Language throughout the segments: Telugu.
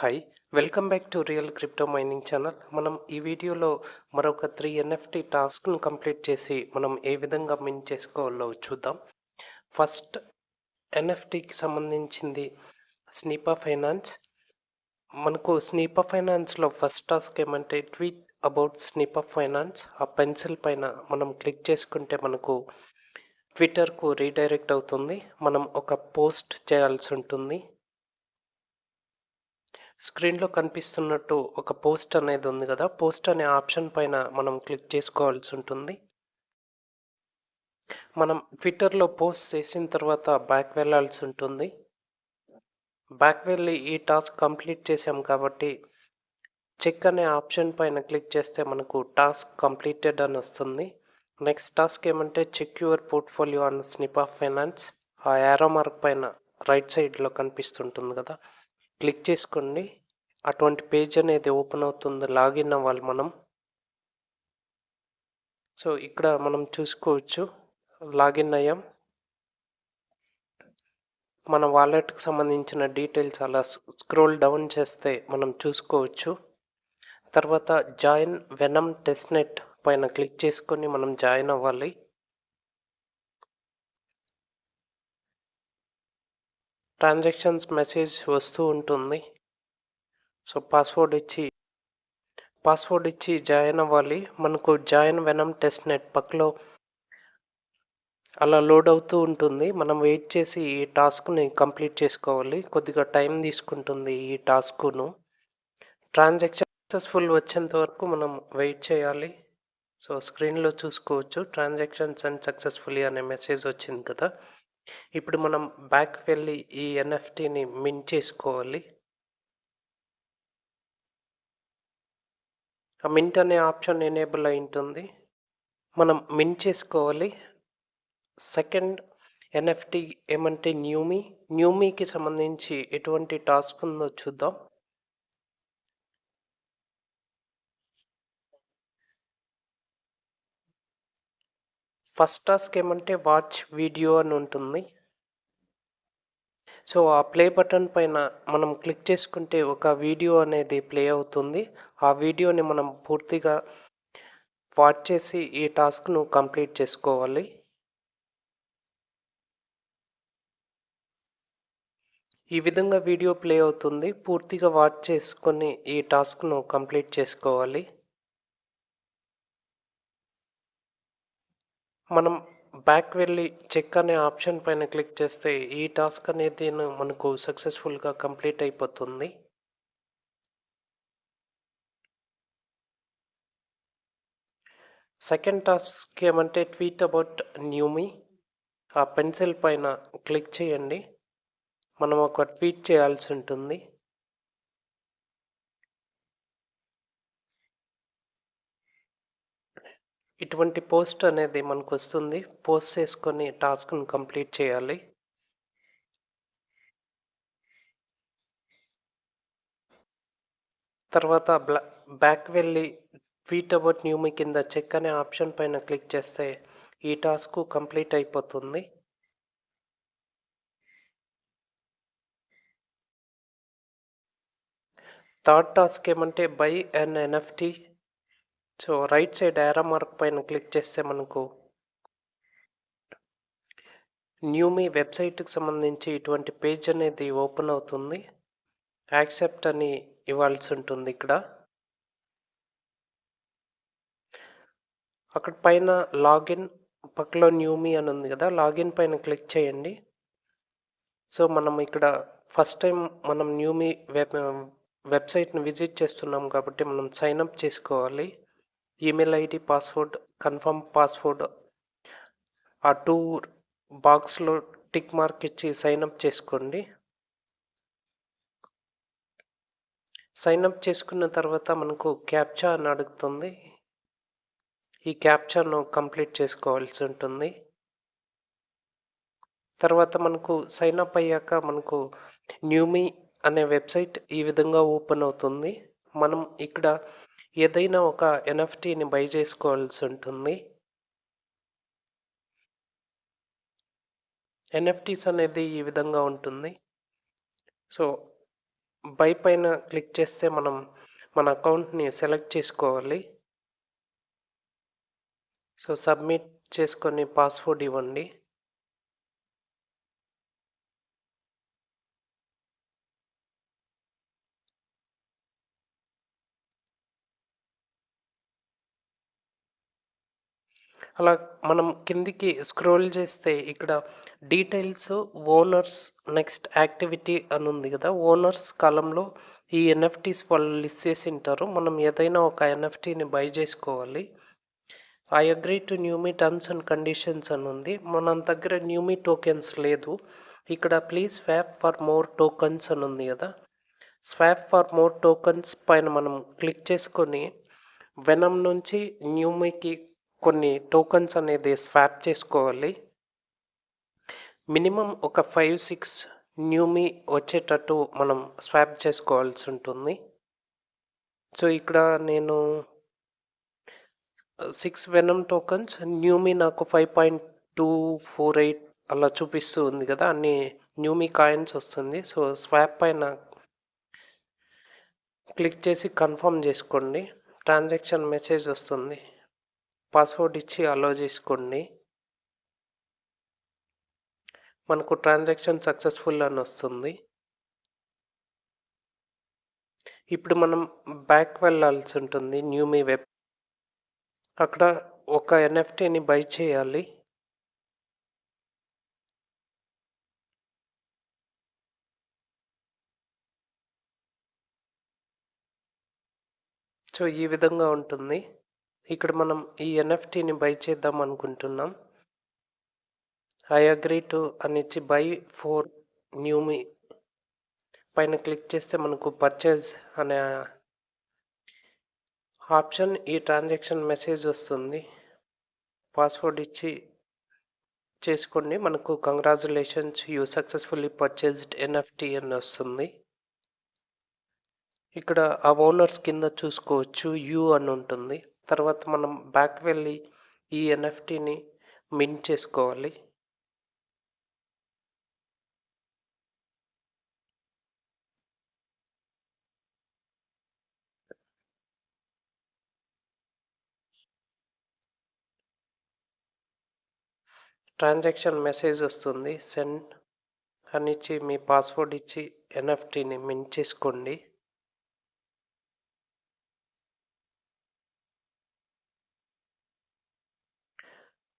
Hi! Welcome back to real crypto mining channel. మనం ఈ వీడియోలో మరొక 3 ఎన్ఎఫ్టీ టాస్క్‌ను కంప్లీట్ చేసి మనం ఏ విధంగా మిన్ చేసుకోవాలో చూద్దాం. ఫస్ట్ ఎన్ఎఫ్టీకి సంబంధించింది స్నిపా ఫైనాన్స్. మనకు స్నిపా ఫైనాన్స్‌లో ఫస్ట్ టాస్క్ ఏమంటే ట్వీట్ అబౌట్ స్నిపా ఫైనాన్స్. ఆ పెన్సిల్ పైన మనం క్లిక్ చేసుకుంటే మనకు ట్విట్టర్‌కు రీడైరెక్ట్ అవుతుంది. మనం ఒక పోస్ట్ చేయాల్సి ఉంటుంది. స్క్రీన్లో కనిపిస్తున్నట్టు ఒక పోస్ట్ అనేది ఉంది కదా, పోస్ట్ అనే ఆప్షన్ పైన మనం క్లిక్ చేసుకోవాల్సి ఉంటుంది. మనం ట్విట్టర్లో పోస్ట్ చేసిన తర్వాత బ్యాక్ వెళ్ళాల్సి ఉంటుంది. బ్యాక్ వెళ్ళి ఈ టాస్క్ కంప్లీట్ చేసాం కాబట్టి చెక్ అనే ఆప్షన్ పైన క్లిక్ చేస్తే మనకు టాస్క్ కంప్లీటెడ్ అని వస్తుంది. నెక్స్ట్ టాస్క్ ఏమంటే చెక్ యువర్ పోర్ట్ఫోలియో అన్న స్నిప్ ఆఫ్ ఫైనాన్స్. ఆ యారో మార్క్ పైన రైట్ సైడ్లో కనిపిస్తుంటుంది కదా, క్లిక్ చేసుకోండి. అటువంటి పేజ్ అనేది ఓపెన్ అవుతుంది. లాగిన్ అవ్వాలి మనం. సో ఇక్కడ మనం చూసుకోవచ్చు, లాగిన్ అయ్యాం. మన వాలెట్కి సంబంధించిన డీటెయిల్స్ అలా స్క్రోల్ డౌన్ చేస్తే మనం చూసుకోవచ్చు. తర్వాత జాయిన్ వెనమ్ టెస్ట్నెట్ పైన క్లిక్ చేసుకొని మనం జాయిన్ అవ్వాలి. ట్రాన్సాక్షన్స్ మెసేజ్ వస్తూ ఉంటుంది. సో పాస్వర్డ్ ఇచ్చి జాయిన్ అవ్వాలి. మనకు జాయిన్ వెనమ్ టెస్ట్నెట్ పక్కలో అలా లోడ్ అవుతూ ఉంటుంది. మనం వెయిట్ చేసి ఈ టాస్క్ని కంప్లీట్ చేసుకోవాలి. కొద్దిగా టైం తీసుకుంటుంది ఈ టాస్క్ను. ట్రాన్సాక్షన్ సక్సెస్ఫుల్ వచ్చేంత వరకు మనం వెయిట్ చేయాలి. సో స్క్రీన్లో చూసుకోవచ్చు, ట్రాన్సాక్షన్స్ అండ్ సక్సెస్ఫుల్లీ అనే మెసేజ్ వచ్చింది కదా. ఇప్పుడు మనం బ్యాక్ వెళ్ళి ఈ ఎన్ఎఫ్టీని మిన్ చేసుకోవాలి. ఆ మింట్ అనే ఆప్షన్ ఎనేబుల్ అయి ఉంటుంది. మనం మిన్ చేసుకోవాలి. సెకండ్ ఎన్ఎఫ్టీ ఏమంటే న్యూమీకి సంబంధించి ఎటువంటి టాస్క్ ఉందో చూద్దాం. ఫస్ట్ టాస్క్ ఏమంటే వాచ్ వీడియో అని ఉంటుంది. సో ఆ ప్లే బటన్ పైన మనం క్లిక్ చేసుకుంటే ఒక వీడియో అనేది ప్లే అవుతుంది. ఆ వీడియోని మనం పూర్తిగా వాచ్ చేసి ఈ టాస్క్ను కంప్లీట్ చేసుకోవాలి. ఈ విధంగా వీడియో ప్లే అవుతుంది. పూర్తిగా వాచ్ చేసుకొని ఈ టాస్క్ను కంప్లీట్ చేసుకోవాలి. మనం బ్యాక్ వెళ్ళి చెక్ అనే ఆప్షన్ పైన క్లిక్ చేస్తే ఈ టాస్క్ అనేది మనకు సక్సెస్ఫుల్గా కంప్లీట్ అయిపోతుంది. సెకండ్ టాస్క్ ఏమంటే ట్వీట్ అబౌట్ న్యూమీ. ఆ పెన్సిల్ పైన క్లిక్ చేయండి. మనం ఒక ట్వీట్ చేయాల్సి ఉంటుంది. ఇటువంటి పోస్ట్ అనేది మనకు వస్తుంది. పోస్ట్ చేసుకొని టాస్క్ను కంప్లీట్ చేయాలి. తర్వాత బ్యాక్ వెళ్ళి ట్వీట్ అబౌట్ న్యూమీ కింద చెక్ అనే ఆప్షన్ పైన క్లిక్ చేస్తే ఈ టాస్క్ కంప్లీట్ అయిపోతుంది. థర్డ్ టాస్క్ ఏమంటే by an NFT. So right side arrow mark పైన క్లిక్ చేస్తే మనకు న్యూమీ వెబ్సైట్కి సంబంధించి ఇటువంటి పేజ్ అనేది ఓపెన్ అవుతుంది. యాక్సెప్ట్ అని ఇవ్వాల్సి ఉంటుంది. ఇక్కడ అక్కడ పైన లాగిన్ పక్కలో న్యూమీ అని ఉంది కదా, లాగిన్ పైన క్లిక్ చేయండి. సో మనం ఇక్కడ ఫస్ట్ టైం మనం న్యూమీ వెబ్సైట్ని విజిట్ చేస్తున్నాం కాబట్టి మనం సైన్అప్ చేసుకోవాలి. Email ID, password, confirm password ఆ 2 బాక్స్లో టిక్ మార్క్ ఇచ్చి సైన్అప్ చేసుకోండి. సైన్అప్ చేసుకున్న తర్వాత మనకు క్యాప్చా అని అడుగుతుంది. ఈ క్యాప్చాను కంప్లీట్ చేసుకోవాల్సి ఉంటుంది. తర్వాత మనకు సైన్అప్ అయ్యాక మనకు న్యూమీ అనే వెబ్సైట్ ఈ విధంగా ఓపెన్ అవుతుంది. మనం ఇక్కడ ఏదైనా ఒక ఎన్ఎఫ్టీని బై చేసుకోవాల్సి ఉంటుంది. ఎన్ఎఫ్టీస్ అనేది ఈ విధంగా ఉంటుంది. సో బై పైన క్లిక్ చేస్తే మనం మన అకౌంట్ని సెలెక్ట్ చేసుకోవాలి. సో సబ్మిట్ చేసుకొని పాస్వర్డ్ ఇవ్వండి. అలా మనం కిందికి స్క్రోల్ చేస్తే ఇక్కడ డీటెయిల్స్, ఓనర్స్, నెక్స్ట్ యాక్టివిటీ అని ఉంది కదా. ఓనర్స్ కాలంలో ఈ ఎన్ఎఫ్టీస్ వాళ్ళు లిస్ట్ చేసి ఉంటారు. మనం ఏదైనా ఒక ఎన్ఎఫ్టీని బై చేసుకోవాలి. I agree to Newme terms and conditions అని ఉంది. మన దగ్గర న్యూమీ టోకెన్స్ లేదు. ఇక్కడ please swap for more tokens అని ఉంది కదా. స్వాప్ ఫర్ మోర్ టోకన్స్ పైన మనం క్లిక్ చేసుకొని వెనమ్ నుంచి న్యూమీకి కొన్ని టోకన్స్ అనేది స్వాప్ చేసుకోవాలి. మినిమం ఒక 5-6 న్యూమీ వచ్చేటట్టు మనం స్వాప్ చేసుకోవాల్సి ఉంటుంది. సో ఇక్కడ నేను 6 వెనమ్ టోకన్స్, న్యూమీ నాకు 5.248 అలా చూపిస్తూ ఉంది కదా. అన్ని న్యూమీ కాయిన్స్ వస్తుంది. సో స్వాప్ పైన క్లిక్ చేసి కన్ఫర్మ్ చేసుకోండి. ట్రాన్సాక్షన్ మెసేజ్ వస్తుంది. పాస్వర్డ్ ఇచ్చి అలో చేసుకోండి. మనకు ట్రాన్సాక్షన్ సక్సెస్ఫుల్ అని వస్తుంది. ఇప్పుడు మనం బ్యాక్ వెళ్ళాల్సి ఉంటుంది న్యూమీ వెబ్. అక్కడ ఒక ఎన్ఎఫ్టీని బై చేయాలి. సో ఈ విధంగా ఉంటుంది. ఇక్కడ మనం ఈ ఎన్ఎఫ్టీని బై చేద్దాం అనుకుంటున్నాం. ఐ అగ్రీ టు అని ఇచ్చి బై ఫోర్ న్యూమీ పైన క్లిక్ చేస్తే మనకు పర్చేజ్ అనే ఆప్షన్, ఈ ట్రాన్సాక్షన్ మెసేజ్ వస్తుంది. పాస్వర్డ్ ఇచ్చి చేసుకోండి. మనకు congratulations, you successfully purchased NFT అని వస్తుంది. ఇక్కడ ఆ ఓనర్స్ కింద చూసుకోవచ్చు యూ అని ఉంటుంది. తర్వాత మనం బ్యాక్ వెళ్ళి ఈ ఎన్ఎఫ్టీని మింట్ చేసుకోవాలి. ట్రాన్సాక్షన్ మెసేజ్ వస్తుంది. సెండ్ అని ఇచ్చి మీ పాస్వర్డ్ ఇచ్చి ఎన్ఎఫ్టీని మింట్ చేసుకోండి.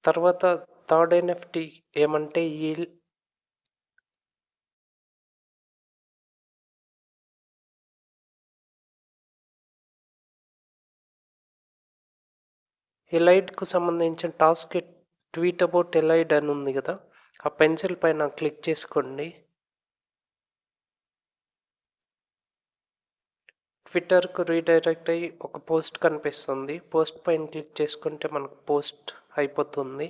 తర్వాత థర్డ్ ఎన్ఎఫ్టీ ఏమంటే ylide సంబంధించిన టాస్క్ ట్వీట్ అబౌట్ ylide అని ఉంది కదా. ఆ పెన్సిల్ పైన క్లిక్ చేసుకోండి. ట్విట్టర్కు రీడైరెక్ట్ అయ్యి ఒక పోస్ట్ కనిపిస్తుంది. పోస్ట్ పైన క్లిక్ చేసుకుంటే మనకు పోస్ట్ అయిపోతుంది.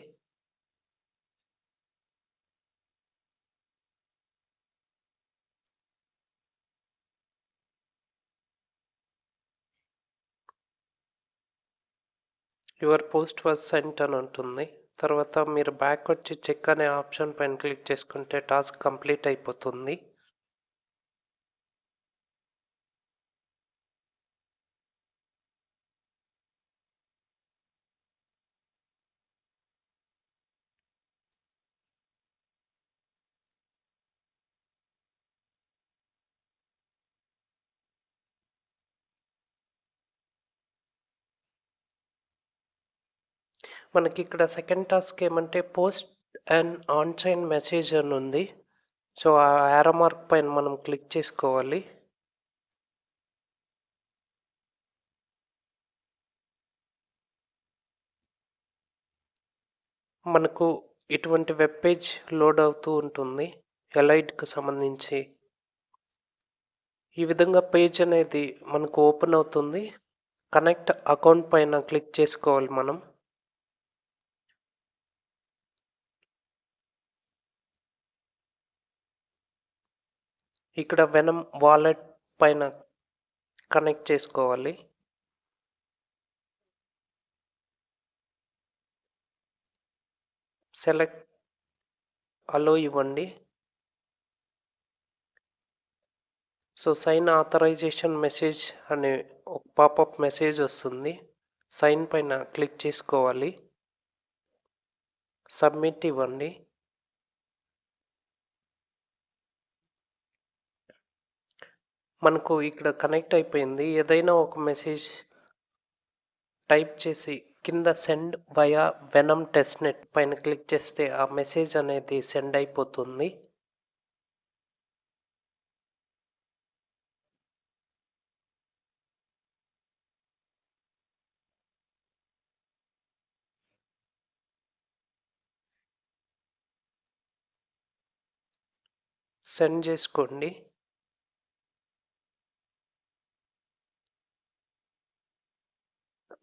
యువర్ పోస్ట్ వాజ్ సెంట్ అని ఉంటుంది. తర్వాత మీరు బ్యాక్ వచ్చి చెక్ అనే ఆప్షన్ పైన క్లిక్ చేసుకుంటే టాస్క్ కంప్లీట్ అయిపోతుంది. మనకి ఇక్కడ సెకండ్ టాస్క్ ఏమంటే post and on chain message అని ఉంది. సో ఆ యారో మార్క్ పైన మనం క్లిక్ చేసుకోవాలి. మనకు ఇటువంటి వెబ్ పేజ్ లోడ్ అవుతూ ఉంటుంది ylide సంబంధించి. ఈ విధంగా పేజ్ అనేది మనకు ఓపెన్ అవుతుంది. కనెక్ట్ అకౌంట్ పైన క్లిక్ చేసుకోవాలి మనం. ఇక్కడ వెనమ్ వాలెట్ పైన కనెక్ట్ చేసుకోవాలి. సెలెక్ట్ అలో ఇవ్వండి. సో సైన్ ఆథరైజేషన్ మెసేజ్ అనే ఒక పాపప్ మెసేజ్ వస్తుంది. సైన్ పైన క్లిక్ చేసుకోవాలి. సబ్మిట్ ఇవ్వండి. మనకు ఇక్కడ కనెక్ట్ అయిపోయింది. ఏదైనా ఒక మెసేజ్ టైప్ చేసి కింద సెండ్ వయా వెనమ్ టెస్ట్నెట్ పైన క్లిక్ చేస్తే ఆ మెసేజ్ అనేది సెండ్ అయిపోతుంది. సెండ్ చేసుకోండి.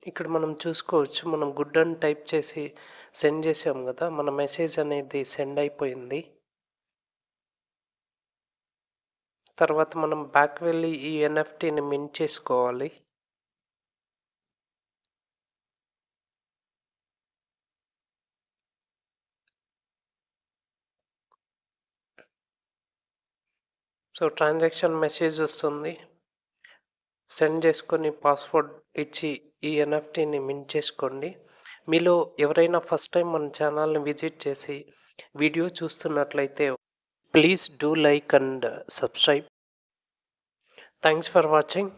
ఇక్కడ మనం చూసుకోవచ్చు, మనం గుడ్ అని టైప్ చేసి సెండ్ చేసాం కదా, మన మెసేజ్ అనేది సెండ్ అయిపోయింది. తర్వాత మనం బ్యాక్ వెళ్ళి ఈ ఎన్ఎఫ్టీని మింట్ చేసుకోవాలి. సో ట్రాన్సాక్షన్ మెసేజ్ వస్తుంది. సెండ్ చేసుకొని పాస్వర్డ్ ఇచ్చి ఈ ఎన్ఎఫ్టీని మింట్ చేసుకోండి. మీలో ఎవరైనా ఫస్ట్ టైం మన ఛానల్ని విజిట్ చేసి వీడియో చూస్తున్నట్లయితే please do like and subscribe. Thanks for watching.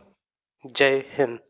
జై హింద్.